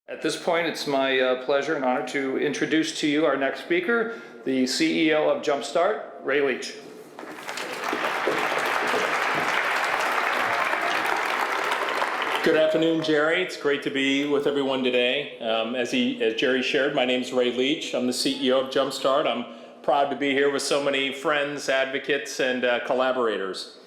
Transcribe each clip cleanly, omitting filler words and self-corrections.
At this point, it's my pleasure and honor to introduce to you our next speaker, the CEO of JumpStart, Ray Leach. Good afternoon, Jerry. It's great to be with everyone today. As Jerry shared, my name is Ray Leach. I'm the CEO of JumpStart. I'm proud to be here with so many friends, advocates, and collaborators.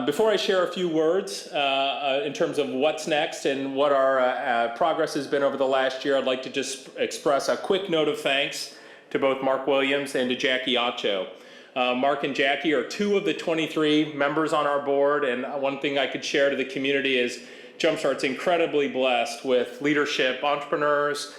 Before I share a few words in terms of what's next and what our progress has been over the last year, I'd like to just express a quick note of thanks to both Mark Williams and to Jackie Acho. Mark and Jackie are two of the 23 members on our board, and one thing I could share to the community is JumpStart's incredibly blessed with leadership, entrepreneurs,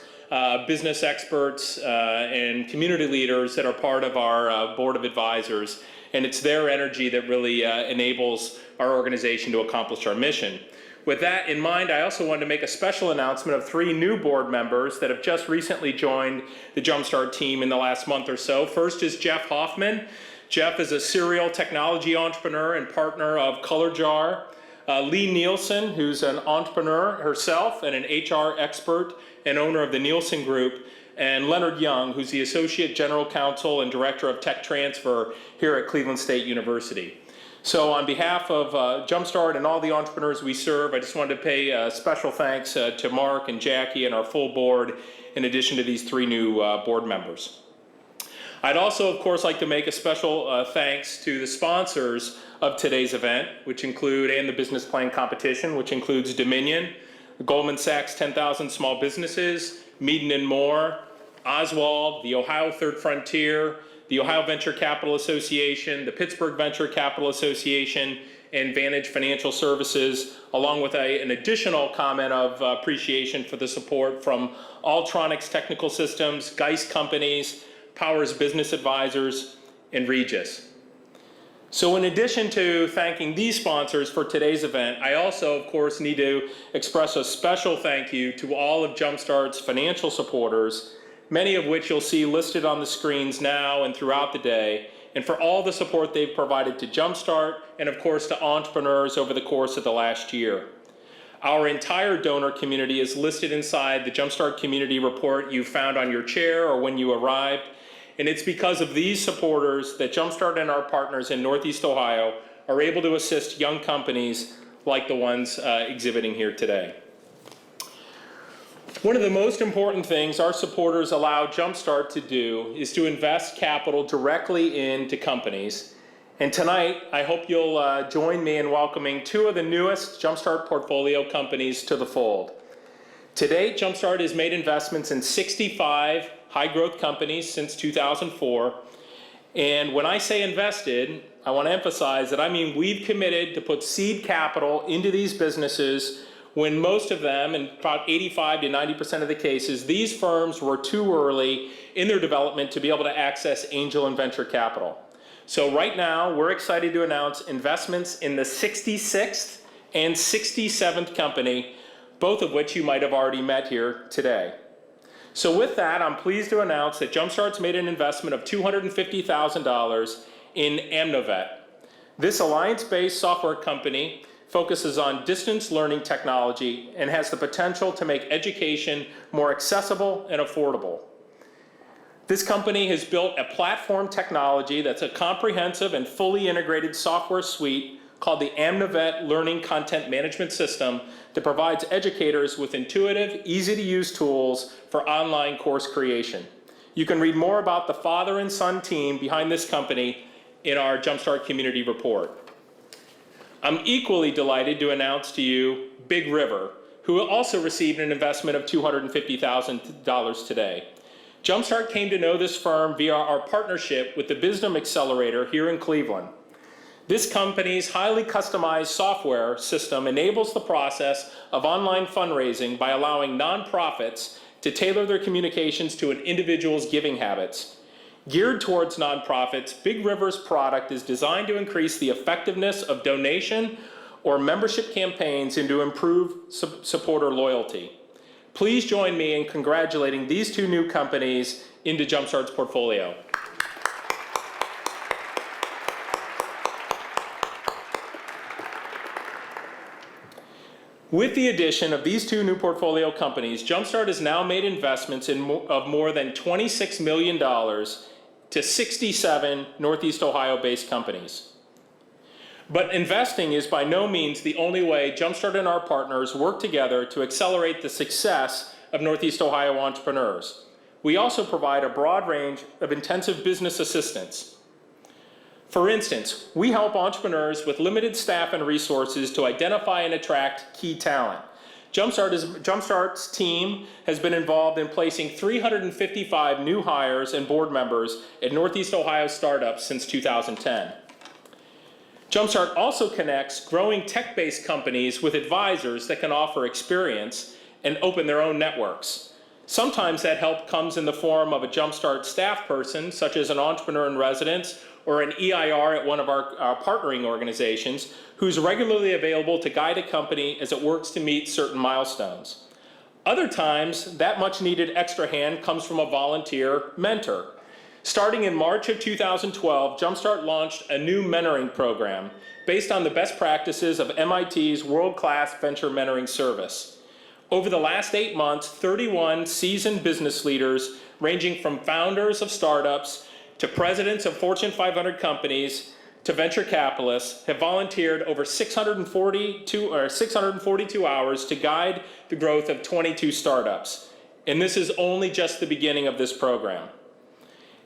business experts, and community leaders that are part of our board of advisors. And it's their energy that really enables our organization to accomplish our mission. With that in mind, I also wanted to make a special announcement of 3 new board members that have just recently joined the JumpStart team in the last month or so. First is Jeff Hoffman. Jeff is a serial technology entrepreneur and partner of ColorJar. Lee Nielsen, who's an entrepreneur herself and an HR expert and owner of the Nielsen Group. And Leonard Young, who's the Associate General Counsel and Director of Tech Transfer here at Cleveland State University. So on behalf of JumpStart and all the entrepreneurs we serve, I just wanted to pay special thanks to Mark and Jackie and our full board, in addition to these 3 new board members. I'd also, of course, like to make a special thanks to the sponsors of today's event, which include, and the business plan competition, which includes Dominion, Goldman Sachs 10,000 Small Businesses, Meaden & Moore, Oswald, the Ohio Third Frontier, the Ohio Venture Capital Association, the Pittsburgh Venture Capital Association, and Vantage Financial Services, along with an additional comment of appreciation for the support from Alltronics Technical Systems, Geist Companies, Powers Business Advisors, and Regis. So in addition to thanking these sponsors for today's event, I also, of course, need to express a special thank you to all of JumpStart's financial supporters, many of which you'll see listed on the screens now and throughout the day, and for all the support they've provided to JumpStart and, of course, to entrepreneurs over the course of the last year. Our entire donor community is listed inside the JumpStart Community Report you found on your chair or when you arrived. And it's because of these supporters that JumpStart and our partners in Northeast Ohio are able to assist young companies like the ones exhibiting here today. One of the most important things our supporters allow JumpStart to do is to invest capital directly into companies. And tonight, I hope you'll join me in welcoming 2 of the newest JumpStart portfolio companies to the fold. To date, JumpStart has made investments in 65 high-growth companies since 2004. And when I say invested, I want to emphasize that I mean we've committed to put seed capital into these businesses when most of them, in about 85 to 90% of the cases, these firms were too early in their development to be able to access angel and venture capital. So right now, we're excited to announce investments in the 66th and 67th company, both of which you might have already met here today. So with that, I'm pleased to announce that JumpStart's made an investment of $250,000 in Amnovet. This alliance-based software company focuses on distance learning technology and has the potential to make education more accessible and affordable. This company has built a platform technology that's a comprehensive and fully integrated software suite called the Amnovet Learning Content Management System that provides educators with intuitive, easy-to-use tools for online course creation. You can read more about the father and son team behind this company in our JumpStart Community Report. I'm equally delighted to announce to you Big River, who also received an investment of $250,000 today. JumpStart came to know this firm via our partnership with the Wisdom Accelerator here in Cleveland. This company's highly customized software system enables the process of online fundraising by allowing nonprofits to tailor their communications to an individual's giving habits. Geared towards nonprofits, Big River's product is designed to increase the effectiveness of donation or membership campaigns and to improve supporter loyalty. Please join me in congratulating these 2 new companies into JumpStart's portfolio. With the addition of these two new portfolio companies, JumpStart has now made investments of more than $26 million to 67 Northeast Ohio-based companies. But investing is by no means the only way JumpStart and our partners work together to accelerate the success of Northeast Ohio entrepreneurs. We also provide a broad range of intensive business assistance. For instance, we help entrepreneurs with limited staff and resources to identify and attract key talent. JumpStart's team has been involved in placing 355 new hires and board members at Northeast Ohio startups since 2010. JumpStart also connects growing tech-based companies with advisors that can offer experience and open their own networks. Sometimes that help comes in the form of a JumpStart staff person, such as an entrepreneur in residence or an EIR at one of our partnering organizations, who's regularly available to guide a company as it works to meet certain milestones. Other times, that much needed extra hand comes from a volunteer mentor. Starting in March of 2012, JumpStart launched a new mentoring program based on the best practices of MIT's world-class venture mentoring service. Over the last 8 months, 31 seasoned business leaders, ranging from founders of startups to presidents of Fortune 500 companies to venture capitalists, have volunteered over 642 hours to guide the growth of 22 startups. And this is only just the beginning of this program.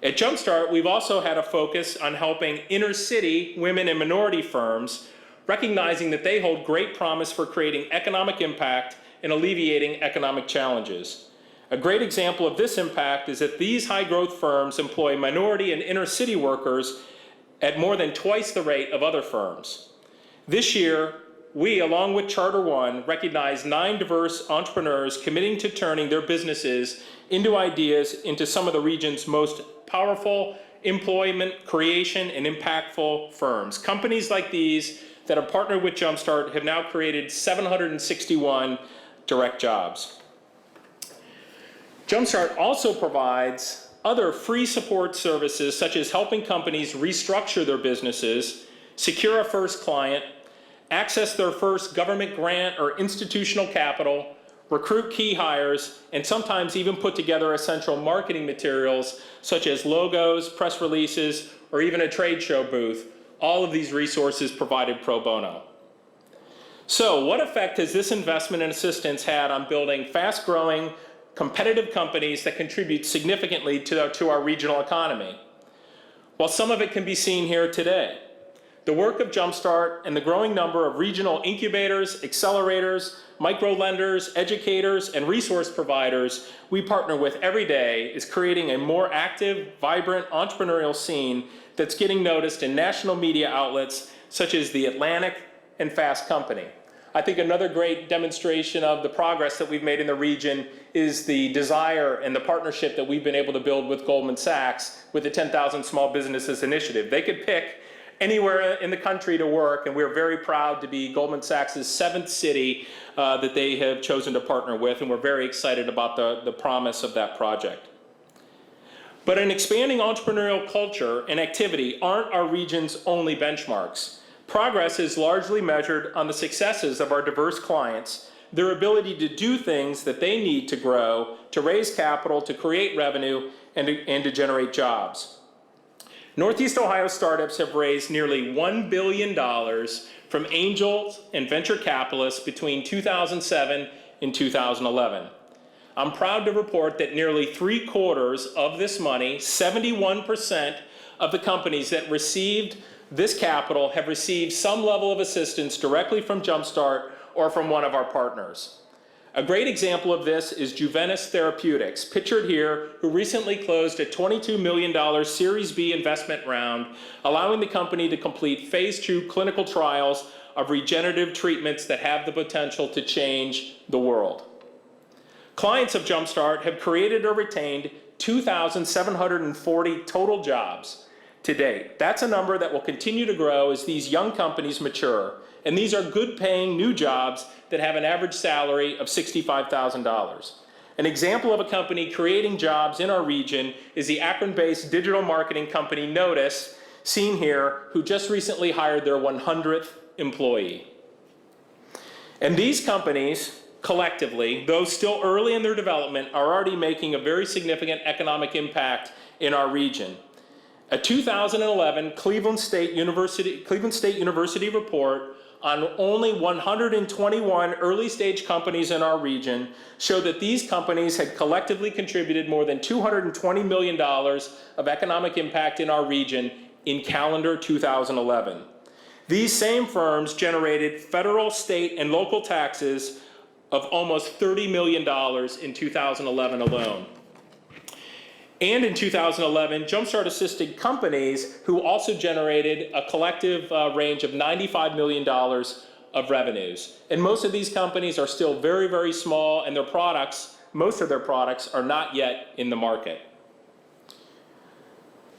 At JumpStart, we've also had a focus on helping inner-city women and minority firms, recognizing that they hold great promise for creating economic impact and alleviating economic challenges. A great example of this impact is that these high-growth firms employ minority and inner-city workers at more than twice the rate of other firms. This year, we, along with Charter One, recognized 9 diverse entrepreneurs committing to turning their businesses into ideas into some of the region's most powerful employment creation and impactful firms. Companies like these that have partnered with JumpStart have now created 761 direct jobs. JumpStart also provides other free support services, such as helping companies restructure their businesses, secure a first client, access their first government grant or institutional capital, recruit key hires, and sometimes even put together essential marketing materials such as logos, press releases, or even a trade show booth. All of these resources provided pro bono. So what effect has this investment and assistance had on building fast-growing, competitive companies that contribute significantly to our regional economy? Well, some of it can be seen here today. The work of JumpStart and the growing number of regional incubators, accelerators, micro-lenders, educators, and resource providers we partner with every day is creating a more active, vibrant entrepreneurial scene that's getting noticed in national media outlets such as The Atlantic and Fast Company. I think another great demonstration of the progress that we've made in the region is the desire and the partnership that we've been able to build with Goldman Sachs with the 10,000 Small Businesses Initiative. They could pick anywhere in the country to work, and we're very proud to be Goldman Sachs' 7th city that they have chosen to partner with, and we're very excited about the promise of that project. But an expanding entrepreneurial culture and activity aren't our region's only benchmarks. Progress is largely measured on the successes of our diverse clients, their ability to do things that they need to grow, to raise capital, to create revenue, and to generate jobs. Northeast Ohio startups have raised nearly $1 billion from angels and venture capitalists between 2007 and 2011. I'm proud to report that nearly 3/4 of this money, 71% of the companies that received this capital, have received some level of assistance directly from JumpStart or from one of our partners. A great example of this is Juvenis Therapeutics, pictured here, who recently closed a $22 million Series B investment round, allowing the company to complete phase 2 clinical trials of regenerative treatments that have the potential to change the world. Clients of JumpStart have created or retained 2,740 total jobs to date. That's a number that will continue to grow as these young companies mature. And these are good-paying new jobs that have an average salary of $65,000. An example of a company creating jobs in our region is the Akron-based digital marketing company Notice, seen here, who just recently hired their 100th employee. And these companies, collectively, though still early in their development, are already making a very significant economic impact in our region. A 2011 Cleveland State University report on only 121 early-stage companies in our region showed that these companies had collectively contributed more than $220 million of economic impact in our region in calendar 2011. These same firms generated federal, state, and local taxes of almost $30 million in 2011 alone. And in 2011, JumpStart assisted companies who also generated a collective range of $95 million of revenues. And most of these companies are still very, very small, and their products, most of their products, are not yet in the market.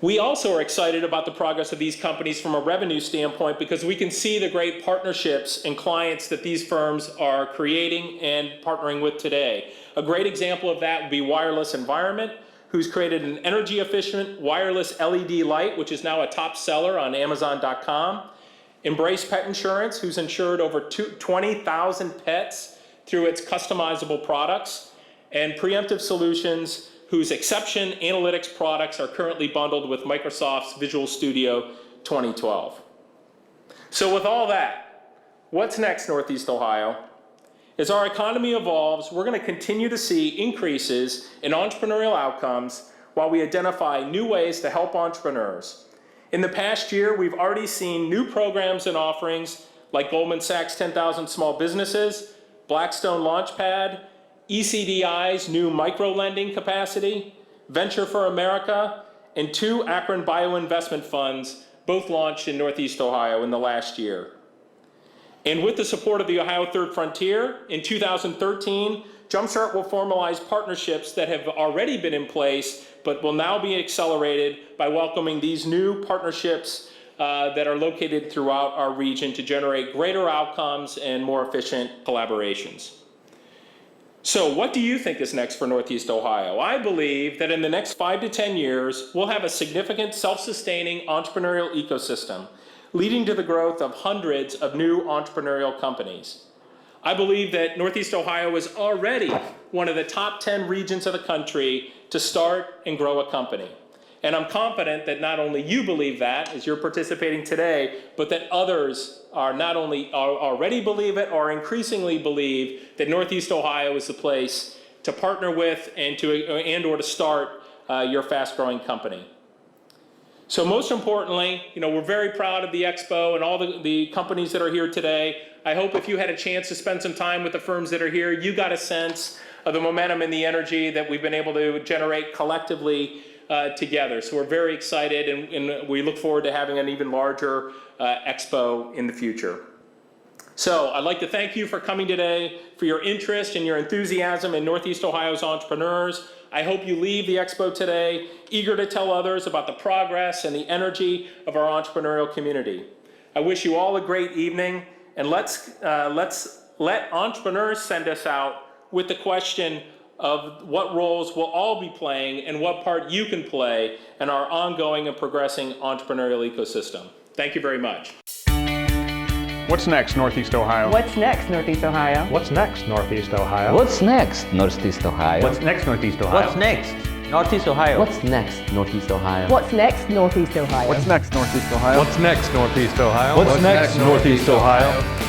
We also are excited about the progress of these companies from a revenue standpoint because we can see the great partnerships and clients that these firms are creating and partnering with today. A great example of that would be Wireless Environment, who's created an energy-efficient wireless LED light, which is now a top seller on Amazon.com. Embrace Pet Insurance, who's insured over 20,000 pets through its customizable products. And Preemptive Solutions, whose Exception Analytics products are currently bundled with Microsoft's Visual Studio 2012. So with all that, what's next, Northeast Ohio? As our economy evolves, we're going to continue to see increases in entrepreneurial outcomes while we identify new ways to help entrepreneurs. In the past year, we've already seen new programs and offerings like Goldman Sachs 10,000 Small Businesses, Blackstone Launchpad, ECDI's new micro-lending capacity, Venture for America, and 2 Akron Bioinvestment Funds, both launched in Northeast Ohio in the last year. And with the support of the Ohio Third Frontier, in 2013, JumpStart will formalize partnerships that have already been in place, but will now be accelerated by welcoming these new partnerships that are located throughout our region to generate greater outcomes and more efficient collaborations. So what do you think is next for Northeast Ohio? I believe that in the next 5 to 10 years, we'll have a significant self-sustaining entrepreneurial ecosystem, leading to the growth of hundreds of new entrepreneurial companies. I believe that Northeast Ohio is already one of the top 10 regions of the country to start and grow a company. And I'm confident that not only you believe that as you're participating today, but that others are not only already believe it or increasingly believe that Northeast Ohio is the place to partner with and or to start your fast-growing company. So most importantly, we're very proud of the Expo and all the companies that are here today. I hope if you had a chance to spend some time with the firms that are here, you got a sense of the momentum and the energy that we've been able to generate collectively together. So we're very excited, and we look forward to having an even larger Expo in the future. So I'd like to thank you for coming today, for your interest and your enthusiasm in Northeast Ohio's entrepreneurs. I hope you leave the Expo today eager to tell others about the progress and the energy of our entrepreneurial community. I wish you all a great evening, and let's let entrepreneurs send us out with the question of what roles we'll all be playing and what part you can play in our ongoing and progressing entrepreneurial ecosystem. Thank you very much. What's next, Northeast Ohio? What's next, Northeast Ohio? What's next, Northeast Ohio? What's next, Northeast Ohio? What's next, Northeast Ohio? What's next, Northeast Ohio? What's next, Northeast Ohio? What's next, Northeast Ohio? What's next, Northeast Ohio? What's next, Northeast Ohio? What's next, Northeast Ohio?